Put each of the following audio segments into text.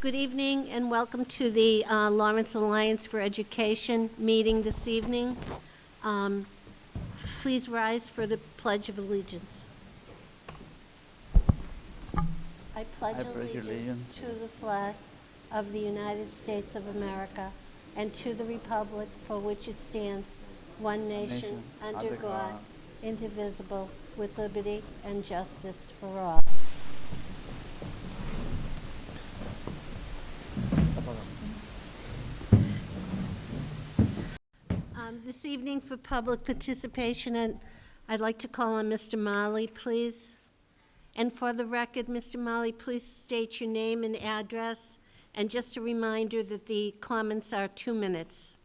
Good evening and welcome to the Lawrence Alliance for Education meeting this evening. Please rise for the Pledge of Allegiance. I pledge allegiance to the flag of the United States of America and to the republic for which it stands, one nation, under God, indivisible, with liberty and justice for all. This evening for public participation, and I'd like to call on Mr. Marley, please. And for the record, Mr. Marley, please state your name and address, and just a reminder that the comments are 2 minutes.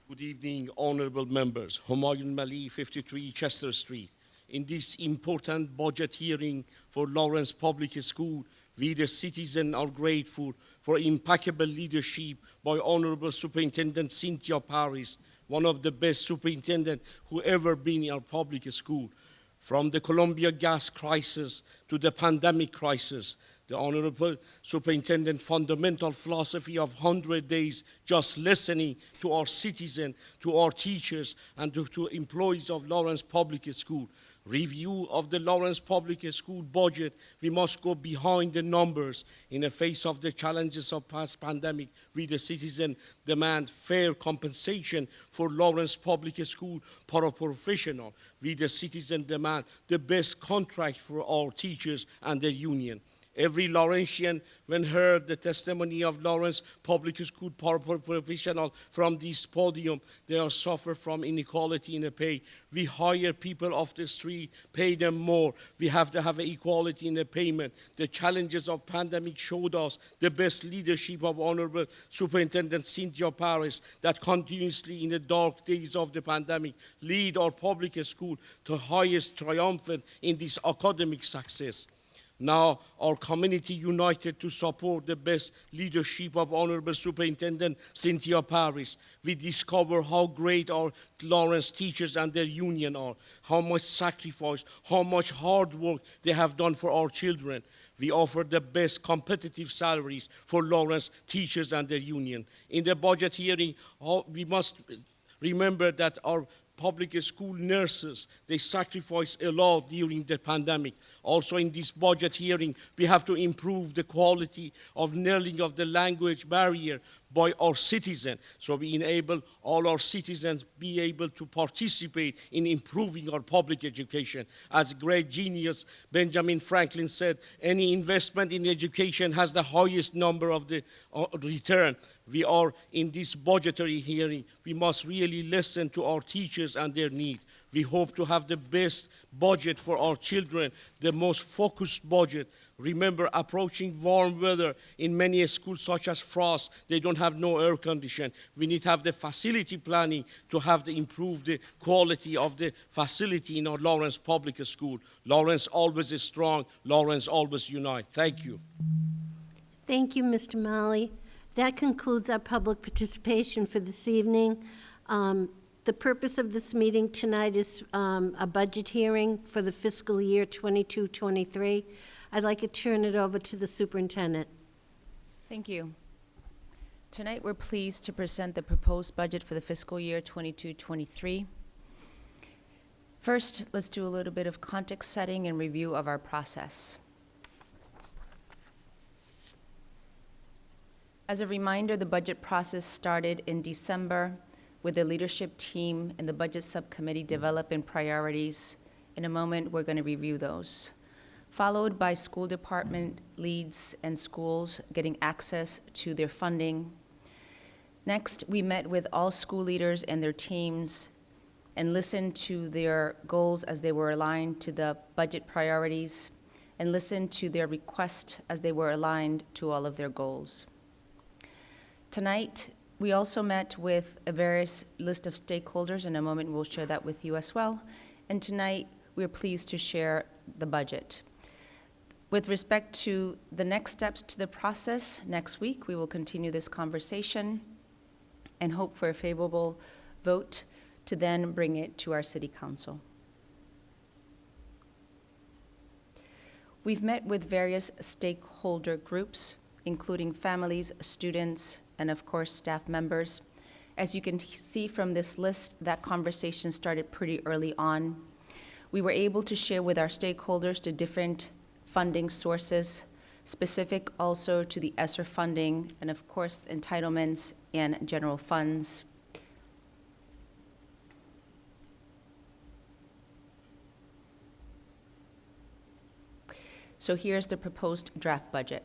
Good evening, honorable members. Humayun Mali, 53 Chester Street. In this important budget hearing for Lawrence Public School, we the citizens are grateful for impeccable leadership by Honorable Superintendent Cynthia Paris, one of the best superintendents who ever been in our public school. From the Columbia gas crisis to the pandemic crisis, the Honorable Superintendent fundamental philosophy of 100 days just listening to our citizens, to our teachers, and to employees of Lawrence Public School. Review of the Lawrence Public School budget, we must go behind the numbers. In the face of the challenges of past pandemic, we the citizen demand fair compensation for Lawrence Public School paraprofessional. We the citizen demand the best contract for our teachers and their union. Every Laurentian, when heard the testimony of Lawrence Public School paraprofessional from this podium, they are suffer from inequality in the pay. We hire people off the street, pay them more. We have to have equality in the payment. The challenges of pandemic showed us the best leadership of Honorable Superintendent Cynthia Paris that continuously in the dark days of the pandemic lead our public school to highest triumphant in this academic success. Now, our community united to support the best leadership of Honorable Superintendent Cynthia Paris. We discover how great our Lawrence teachers and their union are, how much sacrifice, how much hard work they have done for our children. We offer the best competitive salaries for Lawrence teachers and their union. In the budget hearing, we must remember that our public school nurses, they sacrifice a lot during the pandemic. Also in this budget hearing, we have to improve the quality of nailing of the language barrier by our citizens. So we enable all our citizens be able to participate in improving our public education. As great genius Benjamin Franklin said, any investment in education has the highest number of the return. We are in this budgetary hearing, we must really listen to our teachers and their need. We hope to have the best budget for our children, the most focused budget. Remember, approaching warm weather in many schools such as Frost, they don't have no air condition. We need to have the facility planning to have the improve the quality of the facility in our Lawrence Public School. Lawrence always is strong, Lawrence always unite. Thank you. Thank you, Mr. Malley. That concludes our public participation for this evening. The purpose of this meeting tonight is a budget hearing for the fiscal year 22-23. I'd like to turn it over to the superintendent. Thank you. Tonight we're pleased to present the proposed budget for the fiscal year 22-23. First, let's do a little bit of context setting and review of our process. As a reminder, the budget process started in December with the leadership team and the budget subcommittee developing priorities. In a moment, we're going to review those. Followed by school department leads and schools getting access to their funding. Next, we met with all school leaders and their teams and listened to their goals as they were aligned to the budget priorities and listened to their requests as they were aligned to all of their goals. Tonight, we also met with a various list of stakeholders. In a moment, we'll share that with you as well. And tonight, we're pleased to share the budget. With respect to the next steps to the process, next week, we will continue this conversation and hope for a favorable vote to then bring it to our city council. We've met with various stakeholder groups, including families, students, and of course, staff members. As you can see from this list, that conversation started pretty early on. We were able to share with our stakeholders the different funding sources, specific also to the ESSER funding, and of course, entitlements and general funds. So here's the proposed draft budget.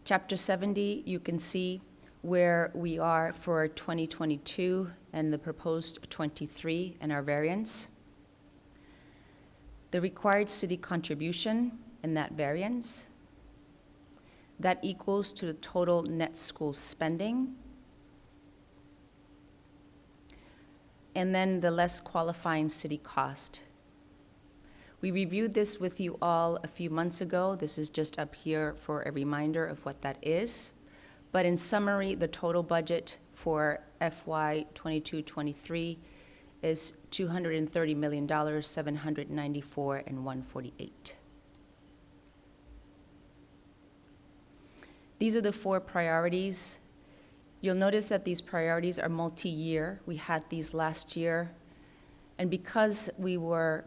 Chapter 70, you can see where we are for 2022 and the proposed 23 and our variance. The required city contribution and that variance. That equals to the total net school spending. And then the less qualifying city cost. We reviewed this with you all a few months ago. This is just up here for a reminder of what that is. But in summary, the total budget for FY 22-23 is $230 million, $794 and $148. These are the 4 priorities. You'll notice that these priorities are multi-year. We had these last year. And because we were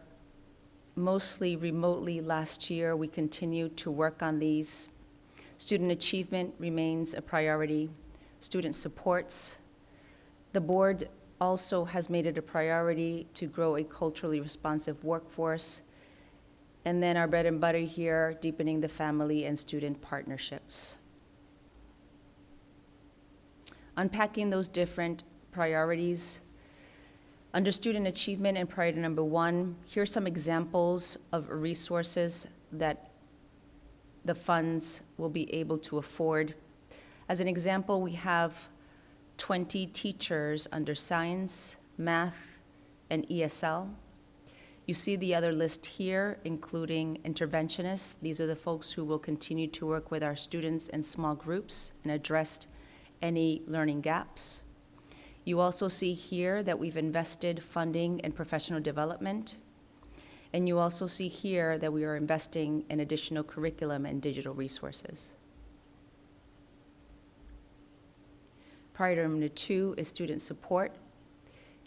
mostly remotely last year, we continued to work on these. Student achievement remains a priority. Student supports. The board also has made it a priority to grow a culturally responsive workforce. And then our bread and butter here, deepening the family and student partnerships. Unpacking those different priorities. Under student achievement and priority number 1, here's some examples of resources that the funds will be able to afford. As an example, we have 20 teachers under science, math, and ESL. You see the other list here, including interventionists. These are the folks who will continue to work with our students in small groups and address any learning gaps. You also see here that we've invested funding in professional development. And you also see here that we are investing in additional curriculum and digital resources. Priority number 2 is student support.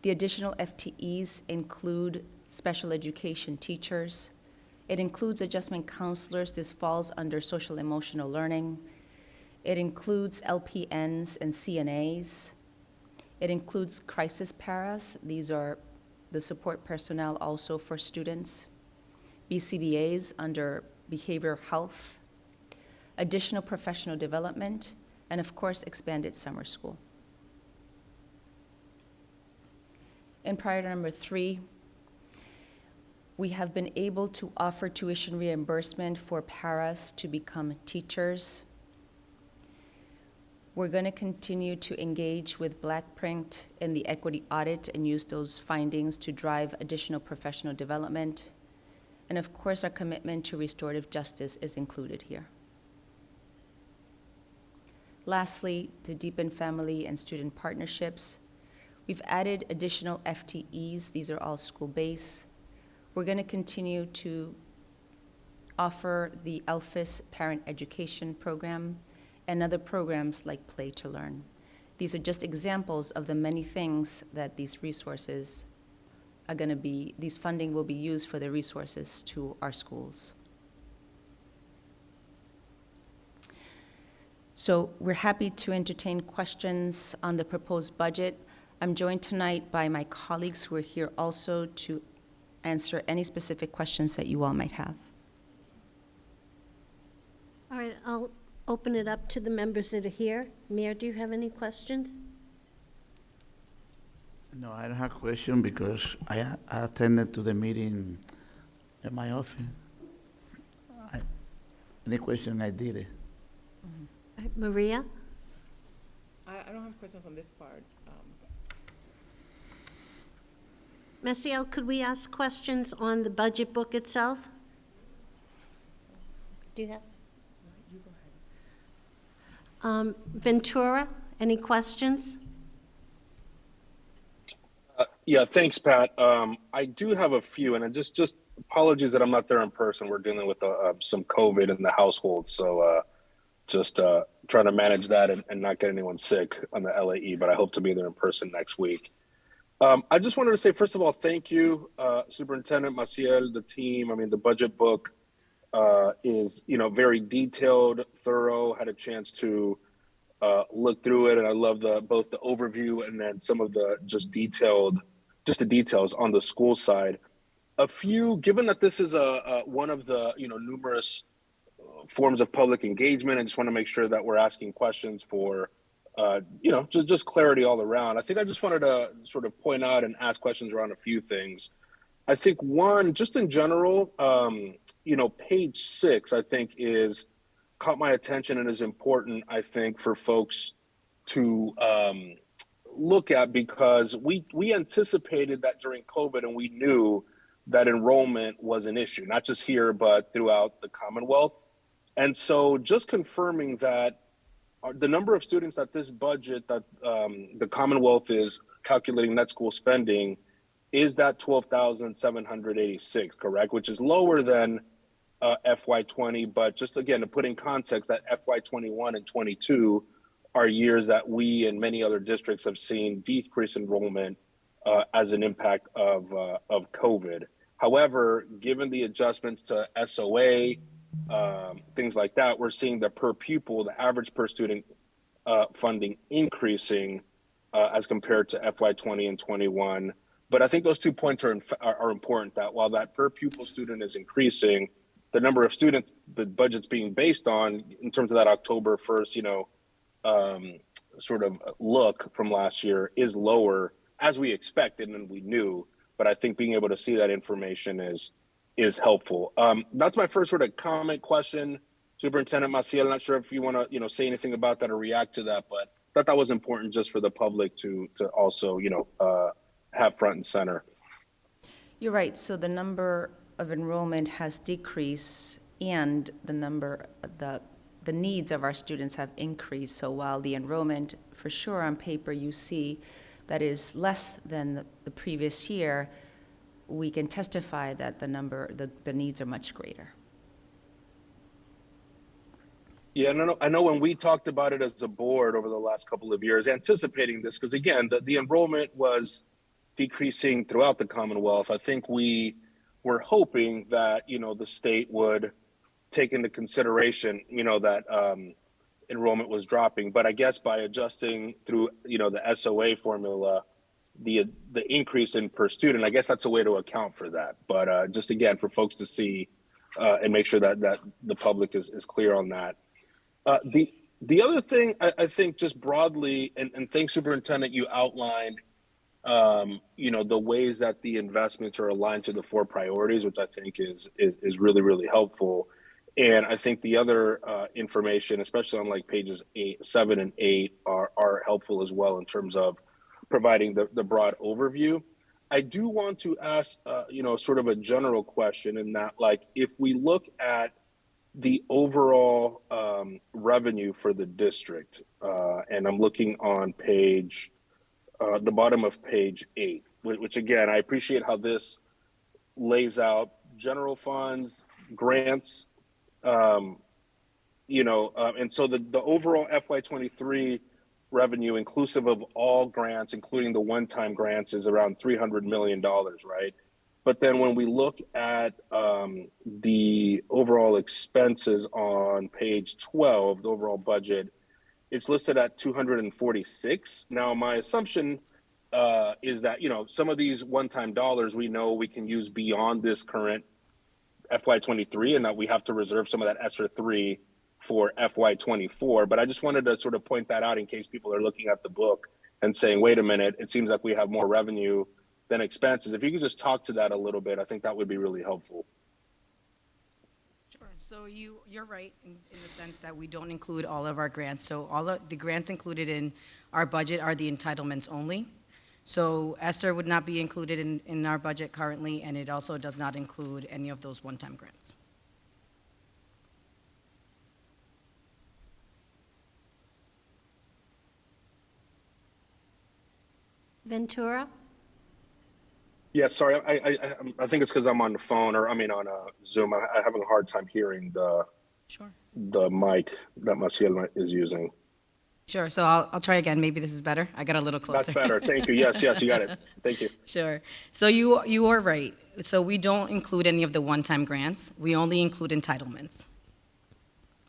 The additional FTEs include special education teachers. It includes adjustment counselors. This falls under social emotional learning. It includes LPNs and CNAs. It includes crisis paras. These are the support personnel also for students. BCBAs under behavioral health. Additional professional development, and of course, expanded summer school. In priority number 3, we have been able to offer tuition reimbursement for paras to become teachers. We're going to continue to engage with Blackprint in the equity audit and use those findings to drive additional professional development. And of course, our commitment to restorative justice is included here. Lastly, to deepen family and student partnerships, we've added additional FTEs. These are all school-based. We're going to continue to offer the LFISS-Parent education program and other programs like Play to Learn. These are just examples of the many things that these resources are going to be, these funding will be used for the resources to our schools. So we're happy to entertain questions on the proposed budget. I'm joined tonight by my colleagues who are here also to answer any specific questions that you all might have. All right, I'll open it up to the members that are here. Mayor, do you have any questions? No, I don't have a question because I attended to the meeting at my office. Any question, I did it. All right, Maria? I don't have questions on this part. Messiel, could we ask questions on the budget book itself? Do you have? You go ahead. Ventura, any questions? Yeah, thanks, Pat. I do have a few, and just apologies that I'm not there in person. We're dealing with some COVID in the household, so just trying to manage that and not get anyone sick on the LAE. But I hope to be there in person next week. I just wanted to say, first of all, thank you, Superintendent Maciel, the team. I mean, the budget book is, very detailed, thorough. Had a chance to look through it, and I love both the overview and then some of the the details on the school side. Given that this is one of the numerous forms of public engagement, I just want to make sure that we're asking questions for just clarity all around. I think I just wanted to sort of point out and ask questions around a few things. I think one, just in general, page 6, I think caught my attention and is important, I think, for folks to look at, because we anticipated that during COVID, and we knew that enrollment was an issue, not just here, but throughout the Commonwealth. And so just confirming that the number of students that this budget that the Commonwealth is calculating net school spending is that 12,786, correct? Which is lower than FY20, but just again, to put in context that FY21 and 22 are years that we and many other districts have seen decrease enrollment as an impact of COVID. However, given the adjustments to SOA, things like that, we're seeing the per pupil, the average per student funding increasing as compared to FY20 and 21. But I think those 2 points are important, that while that per pupil student is increasing, the number of students the budget's being based on in terms of that October 1st, sort of look from last year is lower, as we expected and we knew. But I think being able to see that information is helpful. That's my first sort of comment question, Superintendent Maciel. I'm not sure if you want to, say anything about that or react to that, but I thought that was important just for the public to also, have front and center. You're right. So the number of enrollment has decreased, and the needs of our students have increased. So while the enrollment, for sure, on paper, you see that is less than the previous year, we can testify that the needs are much greater. Yeah, I know when we talked about it as a board over the last couple of years, anticipating this, because again, the enrollment was decreasing throughout the Commonwealth. I think we were hoping that, the state would take into consideration, that enrollment was dropping. But I guess by adjusting through, the SOA formula, the increase in per student, I guess that's a way to account for that. But just again, for folks to see and make sure that the public is clear on that. The other thing I think just broadly, and thanks, Superintendent, you outlined, the ways that the investments are aligned to the 4 priorities, which I think is really, really helpful. And I think the other information, especially on like pages 7 and 8, are helpful as well in terms of providing the broad overview. I do want to ask, sort of a general question in that, like, if we look at the overall revenue for the district, and I'm looking on the bottom of page 8, which again, I appreciate how this lays out general funds, grants, and so the overall FY23 revenue, inclusive of all grants, including the one-time grants, is around $300 million, right? But then when we look at the overall expenses on page 12, the overall budget, it's listed at 246. Now, my assumption is that, some of these one-time dollars we know we can use beyond this current FY23, and that we have to reserve some of that extra 3 for FY24. But I just wanted to sort of point that out in case people are looking at the book and saying, wait a minute, it seems like we have more revenue than expenses. If you could just talk to that a little bit, I think that would be really helpful. Sure. So you're right in the sense that we don't include all of our grants. So all of the grants included in our budget are the entitlements only. So ESSER would not be included in our budget currently, and it also does not include any of those one-time grants. Ventura? Yeah, sorry. I think it's because I'm on the phone, or I mean on Zoom. I'm having a hard time hearing Sure. the mic that Maciel is using. Sure, so I'll try again. Maybe this is better. I got a little That's closer. better. Thank you. Yes, yes, you got it. Thank you. Sure. So you are right. So we don't include any of the one-time grants. We only include entitlements.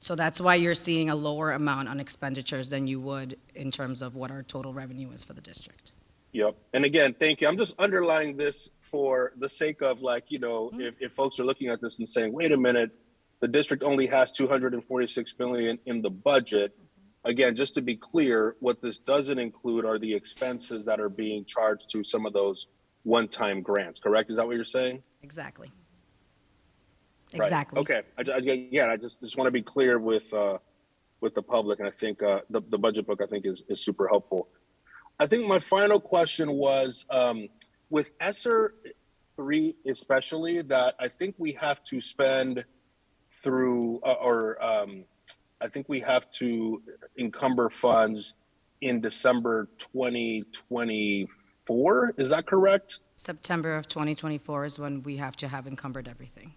So that's why you're seeing a lower amount on expenditures than you would in terms of what our total revenue is for the district. Yep. And again, thank you. I'm just underlining this for the sake of, like, you know, if folks are looking at this and saying, wait a minute, the district only has 246 million in the budget. Again, just to be clear, what this doesn't include are the expenses that are being charged to some of those one-time grants, correct? Is that what you're saying? Exactly. Right. Exactly. Okay. I just want to be clear with the public, and I think the budget book, I think, is super helpful. I think my final question was, with ESSER 3 especially, that I think we have to spend through, I think we have to encumber funds in December 2024. Is that correct? September of 2024 is when we have to have encumbered everything.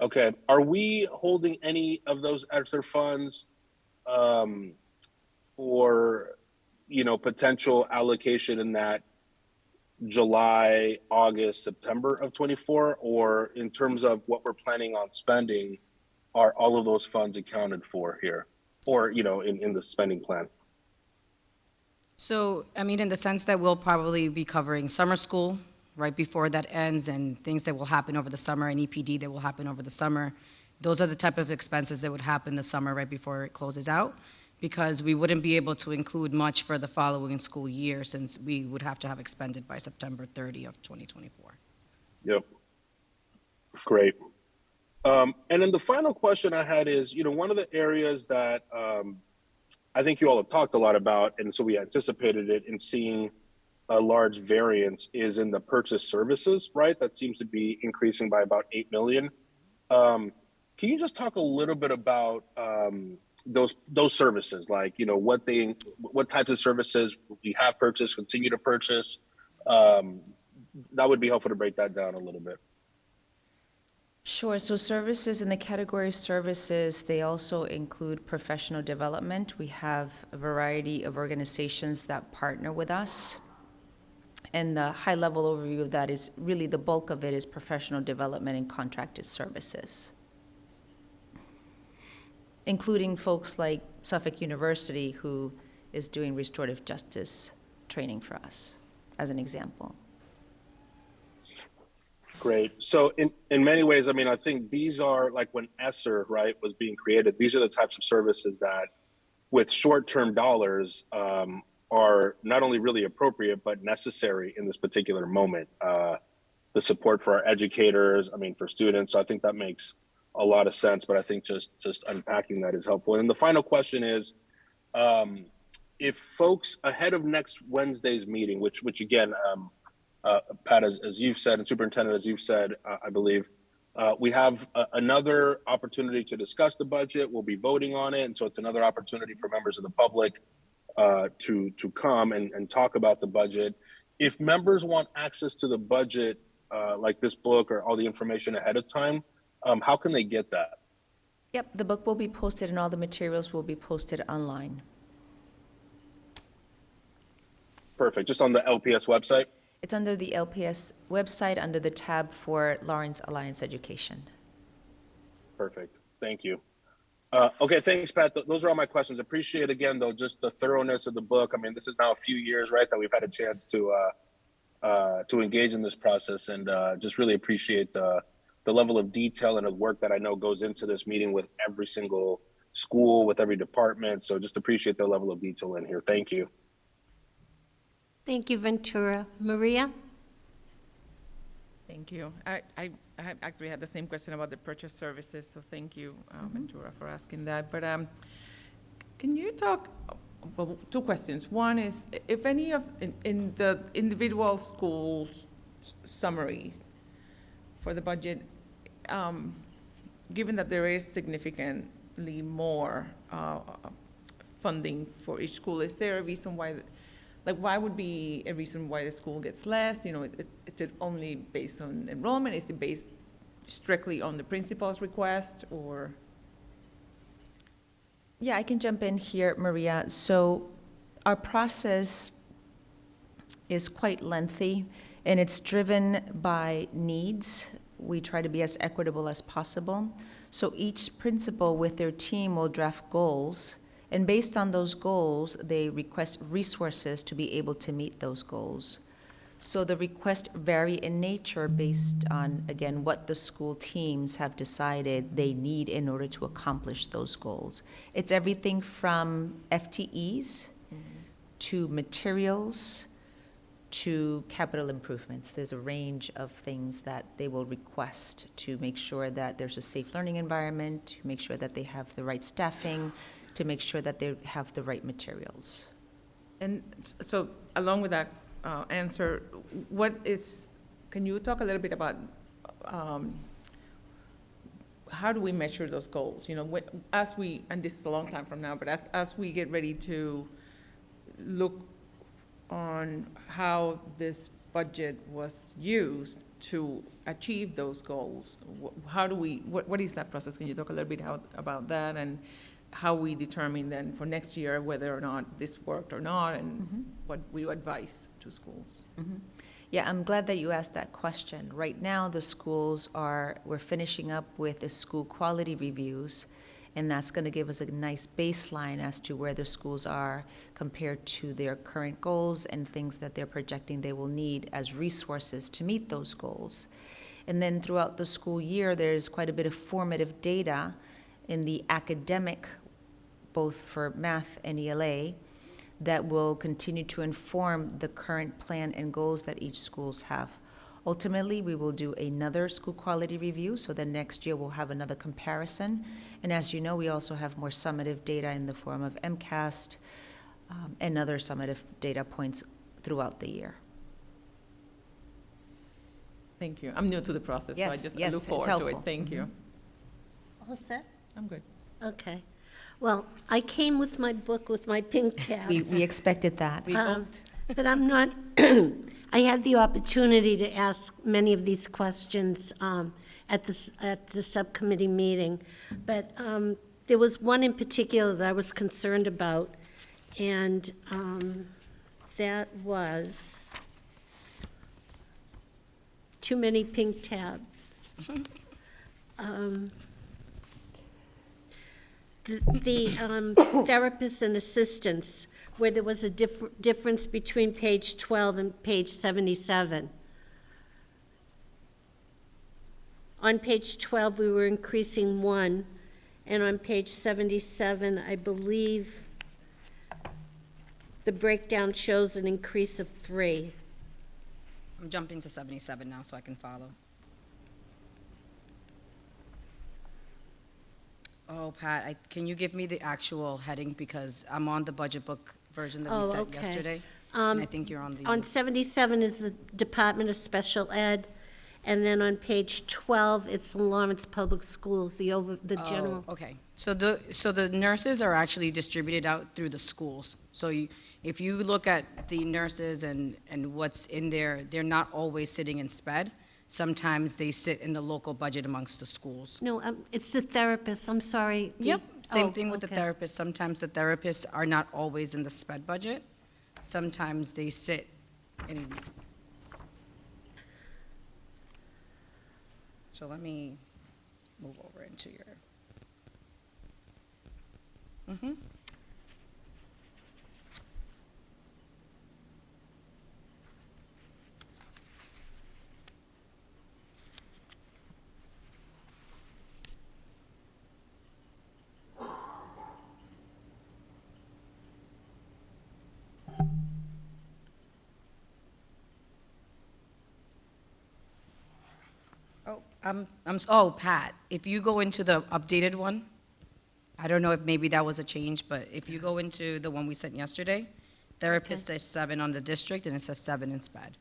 Okay. Are we holding any of those ESSER funds for, you know, potential allocation in that July, August, September of 24, or in terms of what we're planning on spending, are all of those funds accounted for here, or, you know, in the spending plan? So, I mean, in the sense that we'll probably be covering summer school right before that ends, and things that will happen over the summer, and EPD that will happen over the summer. Those are the type of expenses that would happen the summer right before it closes out, because we wouldn't be able to include much for the following school year, since we would have to have expended by September 30 of 2024. Yep. Great. And then the final question I had is, you know, one of the areas that I think you all have talked a lot about, and so we anticipated it in seeing a large variance, is in the purchase services, right? That seems to be increasing by about 8 million. Can you just talk a little bit about those services, like, you know, what types of services we have purchased, continue to purchase? That would be helpful to break that down a little bit. Sure, so services, in the category of services, they also include professional development. We have a variety of organizations that partner with us. And the high-level overview of that is really the bulk of it is professional development and contracted services, including folks like Suffolk University, who is doing restorative justice training for us, as an example. Great. So in many ways, I mean, I think these are, like, when ESSER, right, was being created, these are the types of services that, with short-term dollars, are not only really appropriate, but necessary in this particular moment. The support for our educators, I mean, for students. So I think that makes a lot of sense, but I think just unpacking that is helpful. And the final question is, if folks ahead of next Wednesday's meeting, which again, Pat, as you've said, and Superintendent, as you've said, I believe, we have another opportunity to discuss the budget. We'll be voting on it, and so it's another opportunity for members of the public to come and talk about the budget. If members want access to the budget, like this book or all the information ahead of time, how can they get that? Yep, the book will be posted and all the materials will be posted online. Perfect. Just on the LPS website? It's under the LPS website, under the tab for Lawrence Alliance Education. Perfect. Thank you. Okay, thanks, Pat. Those are all my questions. Appreciate, again, though, just the thoroughness of the book. I mean, this is now a few years, right, that we've had a chance to engage in this process, and just really appreciate the level of detail and the work that I know goes into this meeting with every single school, with every department. So just appreciate the level of detail in here. Thank you. Thank you, Ventura. Maria? Thank you. I actually had the same question about the purchase services, so thank you, Ventura, for asking that. But can you talk, well, two questions. One is, if any of, in the individual school summaries for the budget, given that there is significantly more funding for each school, is there a reason why like, why would be a reason why the school gets less? You know, is it only based on enrollment? Is it based strictly on the principal's request, or? Yeah, I can jump in here, Maria. So our process is quite lengthy, and it's driven by needs. We try to be as equitable as possible. So each principal with their team will draft goals, and based on those goals, they request resources to be able to meet those goals. So the requests vary in nature based on, again, what the school teams have decided they need in order to accomplish those goals. It's everything from FTEs to materials to capital improvements. There's a range of things that they will request to make sure that there's a safe learning environment, to make sure that they have the right staffing, to make sure that they have the right materials. And so, along with that answer, can you talk a little bit about how do we measure those goals? You know, and this is a long time from now, but as we get ready to look on how this budget was used to achieve those goals, what is that process? Can you talk a little bit about that, and how we determine then for next year whether or not this worked or not, and what we advise to schools? Yeah, I'm glad that you asked that question. Right now, the schools we're finishing up with the school quality reviews, and that's going to give us a nice baseline as to where the schools are compared to their current goals and things that they're projecting they will need as resources to meet those goals. And then throughout the school year, there's quite a bit of formative data in the academic, both for math and ELA, that will continue to inform the current plan and goals that each schools have. Ultimately, we will do another school quality review, so then next year we'll have another comparison. And as you know, we also have more summative data in the form of MCAST and other summative data points throughout the year. Thank you. I'm new to the process, Yes, so I yes, look it's forward to helpful. it. Thank you. All set? I'm good. Okay. Well, I came with my book with my pink tab. We expected that. But I'm not, I had the opportunity to ask many of these questions at the subcommittee meeting. But there was one in particular that I was concerned about, and that was too many pink tabs. The therapists and assistants, where there was a difference between page 12 and page 77. On page 12, we were increasing 1, and on page 77, I believe the breakdown shows an increase of 3. I'm jumping to 77 now so I can follow. Oh, Pat, can you give me the actual heading, because I'm on the budget book version that we Oh, sent okay. yesterday, and I think you're on the... On 77 is the Department of Special Ed, and then on page 12, it's the Lawrence Public Schools, the general. Oh, okay. So the nurses are actually distributed out through the schools. So if you look at the nurses and what's in there, they're not always sitting in SPED. Sometimes they sit in the local budget amongst the schools. No, it's the therapists, I'm sorry. Yep, same Oh, thing with the okay. therapists. Sometimes the therapists are not always in the SPED budget. Sometimes they sit in. So let me move over into your. Oh, Pat, if you go into the updated one, I don't know if maybe that was a change, but if you go into the one we sent yesterday, therapist says 7 on the district, and it says 7 in SPED.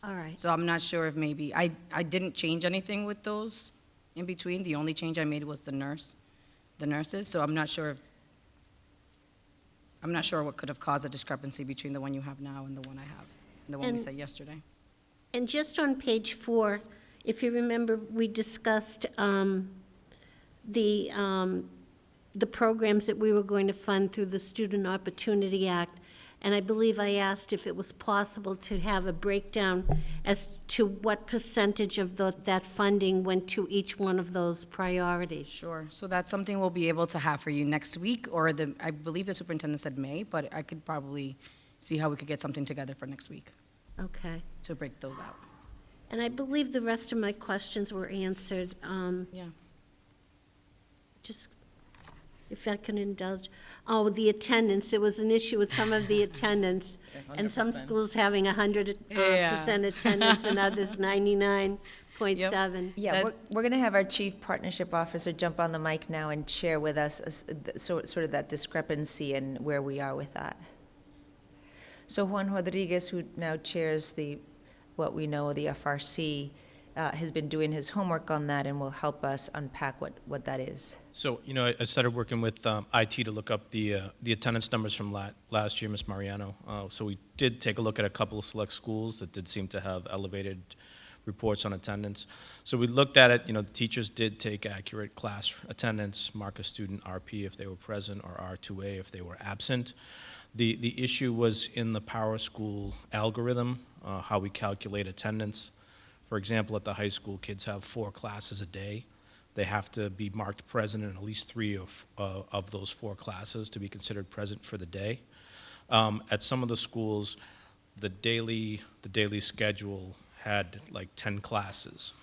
All right. So I'm not sure if maybe, I didn't change anything with those in between. The only change I made was the nurses, so I'm not sure if, I'm not sure what could have caused a discrepancy between the one you have now and the one I have, and the one we And- sent yesterday. And just on page 4, if you remember, we discussed the programs that we were going to fund through the Student Opportunity Act. And I believe I asked if it was possible to have a breakdown as to what percentage of that funding went to each one of those priorities. Sure, so that's something we'll be able to have for you next week, or I believe the superintendent said May, but I could probably see how we could get something together for next week Okay. to break those out. And I believe the rest of my questions were answered. Yeah. Just, if I can indulge. Oh, the attendance, there was an issue with some of the attendance. And some 100%. schools having 100% attendance and others 99.7. Yeah, we're going to have our Chief Partnership Officer jump on the mic now and share with us sort of that discrepancy and where we are with that. So Juan Rodriguez, who now chairs what we know, the FRC, has been doing his homework on that and will help us unpack what that is. So, I started working with IT to look up the attendance numbers from last year, Ms. Mariano. So we did take a look at a couple of select schools that did seem to have elevated reports on attendance. So we looked at it, the teachers did take accurate class attendance, mark a student RP if they were present, or R2A if they were absent. The issue was in the Power School algorithm, how we calculate attendance. For example, at the high school, kids have 4 classes a day. They have to be marked present in at least 3 of those 4 classes to be considered present for the day. At some of the schools, the daily schedule had like 10 classes.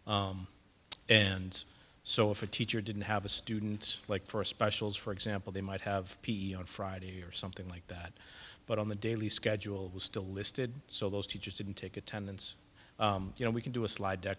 And so if a teacher didn't have a student, like for specials, for example, they might have PE on Friday or something like that. But on the daily schedule, it was still listed, so those teachers didn't take attendance. We can do a slide deck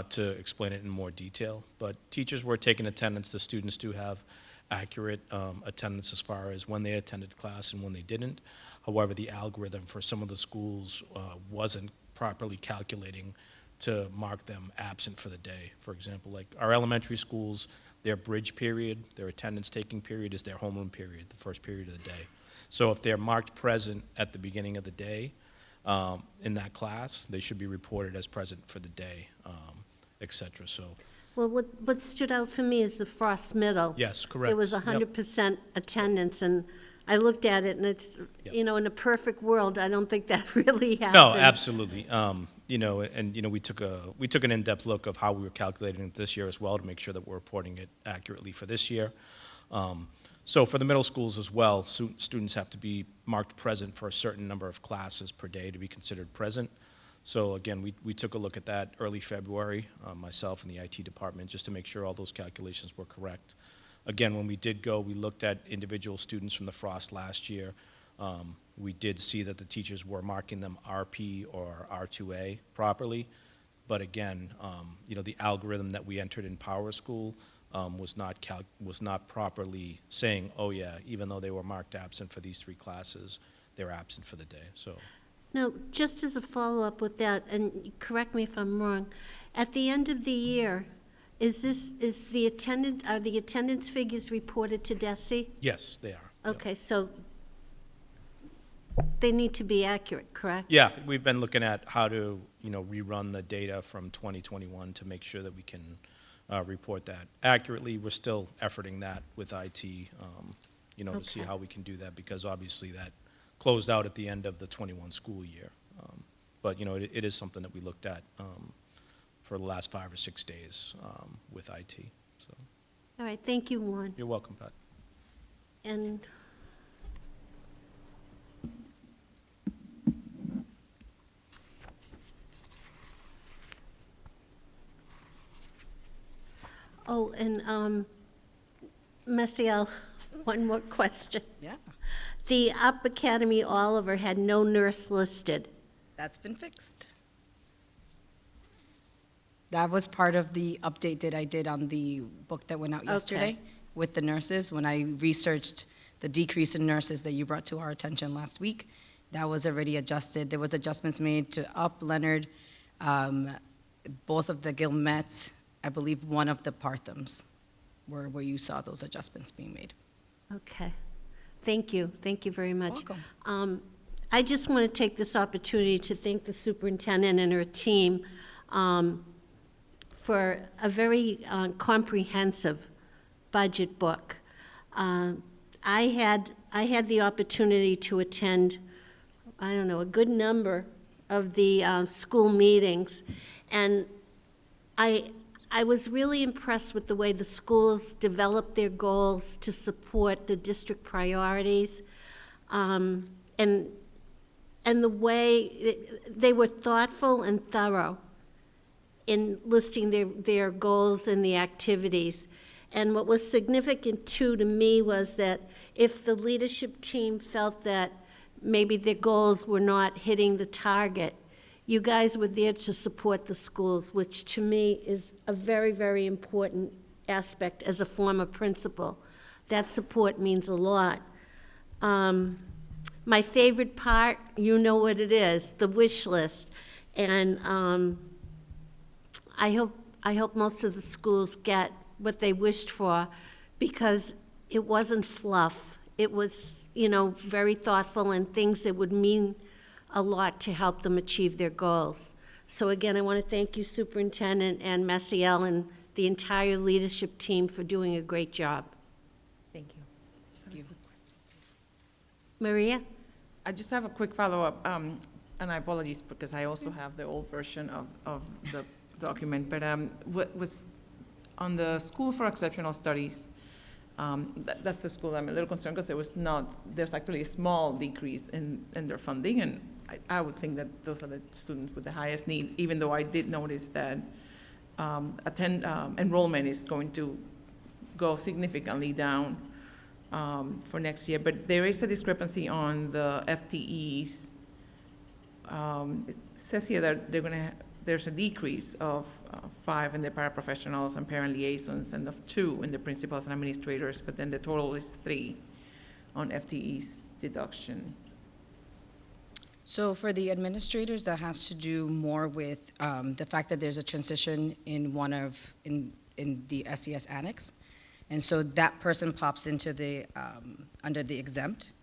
to explain it in more detail, but teachers were taking attendance. The students do have accurate attendance as far as when they attended class and when they didn't. However, the algorithm for some of the schools wasn't properly calculating to mark them absent for the day. For example, like our elementary schools, their bridge period, their attendance taking period is their homeroom period, the first period of the day. So if they're marked present at the beginning of the day, in that class, they should be reported as present for the day, et cetera. So, Well, what stood out for me is the Frost Middle. yes, correct. There was Yep. 100% attendance, and I looked at it, and it's, Yep. in a perfect world, I don't think that really happened. No, absolutely. We took an in-depth look of how we were calculating it this year as well to make sure that we're reporting it accurately for this year. So for the middle schools as well, students have to be marked present for a certain number of classes per day to be considered present. So again, we took a look at that early February, myself and the IT department, just to make sure all those calculations were correct. Again, when we did go, we looked at individual students from the Frost last year. We did see that the teachers were marking them RP or R2A properly. But again, the algorithm that we entered in Power School was not properly saying, oh yeah, even though they were marked absent for these 3 classes, they were absent for the day. So, Now, just as a follow-up with that, and correct me if I'm wrong, at the end of the year, are the attendance figures reported to DESE? yes, they are. Yeah. Okay, so they need to be accurate, correct? Yeah, we've been looking at how to, rerun the data from 2021 to make sure that we can report that accurately. We're still efforting that with IT, to see Okay. how we can do that, because obviously that closed out at the end of the 21 school year. But, it is something that we looked at for the last 5 or 6 days with IT. So, All right, thank you, Juan. you're welcome, Pat. And Messiel, one more question. Yeah, The Up Academy Oliver had no nurse listed. that's been fixed. That was part of the update that I did on the book that went out yesterday Okay. with the nurses. When I researched the decrease in nurses that you brought to our attention last week, that was already adjusted. There was adjustments made to Up, Leonard, both of the Gilmets, I believe one of the Parthams where you saw those adjustments being made. Okay. Thank you very much. Welcome. I just want to take this opportunity to thank the superintendent and her team for a very comprehensive budget book. I had the opportunity to attend, I don't know, a good number of the school meetings, and I was really impressed with the way the schools developed their goals to support the district priorities, and the way they were thoughtful and thorough in listing their goals and the activities. And what was significant, too, to me was that if the leadership team felt that maybe their goals were not hitting the target, you guys were there to support the schools, which to me is a very, very important aspect as a former principal. That support means a lot. My favorite part, you know what it is, the wish list. And I hope most of the schools get what they wished for, because it wasn't fluff. It was, very thoughtful and things that would mean a lot to help them achieve their goals. So again, I want to thank you, Superintendent and Messiel and the entire leadership team for doing a great job. Thank you. Thank you. Maria? I just have a quick follow-up, and I apologize because I also have the old version of the document, but what was on the School for Exceptional Studies, that's the school I'm a little concerned because there's actually a small decrease in their funding, and I would think that those are the students with the highest need, even though I did notice that enrollment is going to go significantly down for next year. But there is a discrepancy on the FTEs. It says here that there's a decrease of 5 in the paraprofessionals and parent liaisons, and of 2 in the principals and administrators, but then the total is 3 on FTEs deduction. So for the administrators, that has to do more with the fact that there's a transition in the SES annex. And so that person pops into the, under the exempt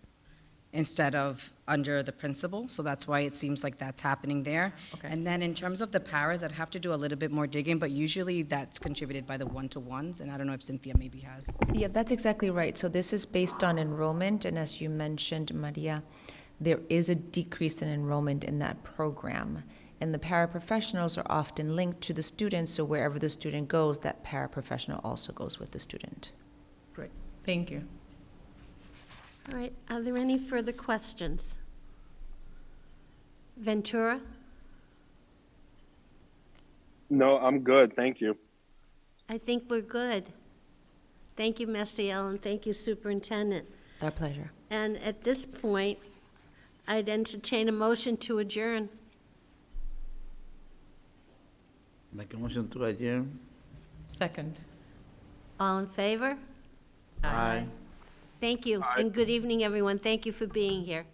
instead of under the principal. So that's why it seems like that's happening there. Okay. And then in terms of the paras, I'd have to do a little bit more digging, but usually that's contributed by the one-to-ones. And I don't know if Cynthia maybe has. Yeah, that's exactly right. So this is based on enrollment, and as you mentioned, Maria, there is a decrease in enrollment in that program. And the paraprofessionals are often linked to the students, so wherever the student goes, that paraprofessional also goes with the student. Great, thank you. All right, are there any further questions? Ventura? No, I'm good. Thank you. I think we're good. Thank you, Messiel, and thank you, Superintendent. Our pleasure. And at this point, I'd entertain a motion to adjourn. Make a motion to adjourn. Second. All in favor? Aye. Thank you, and good evening, everyone. Thank you for being here.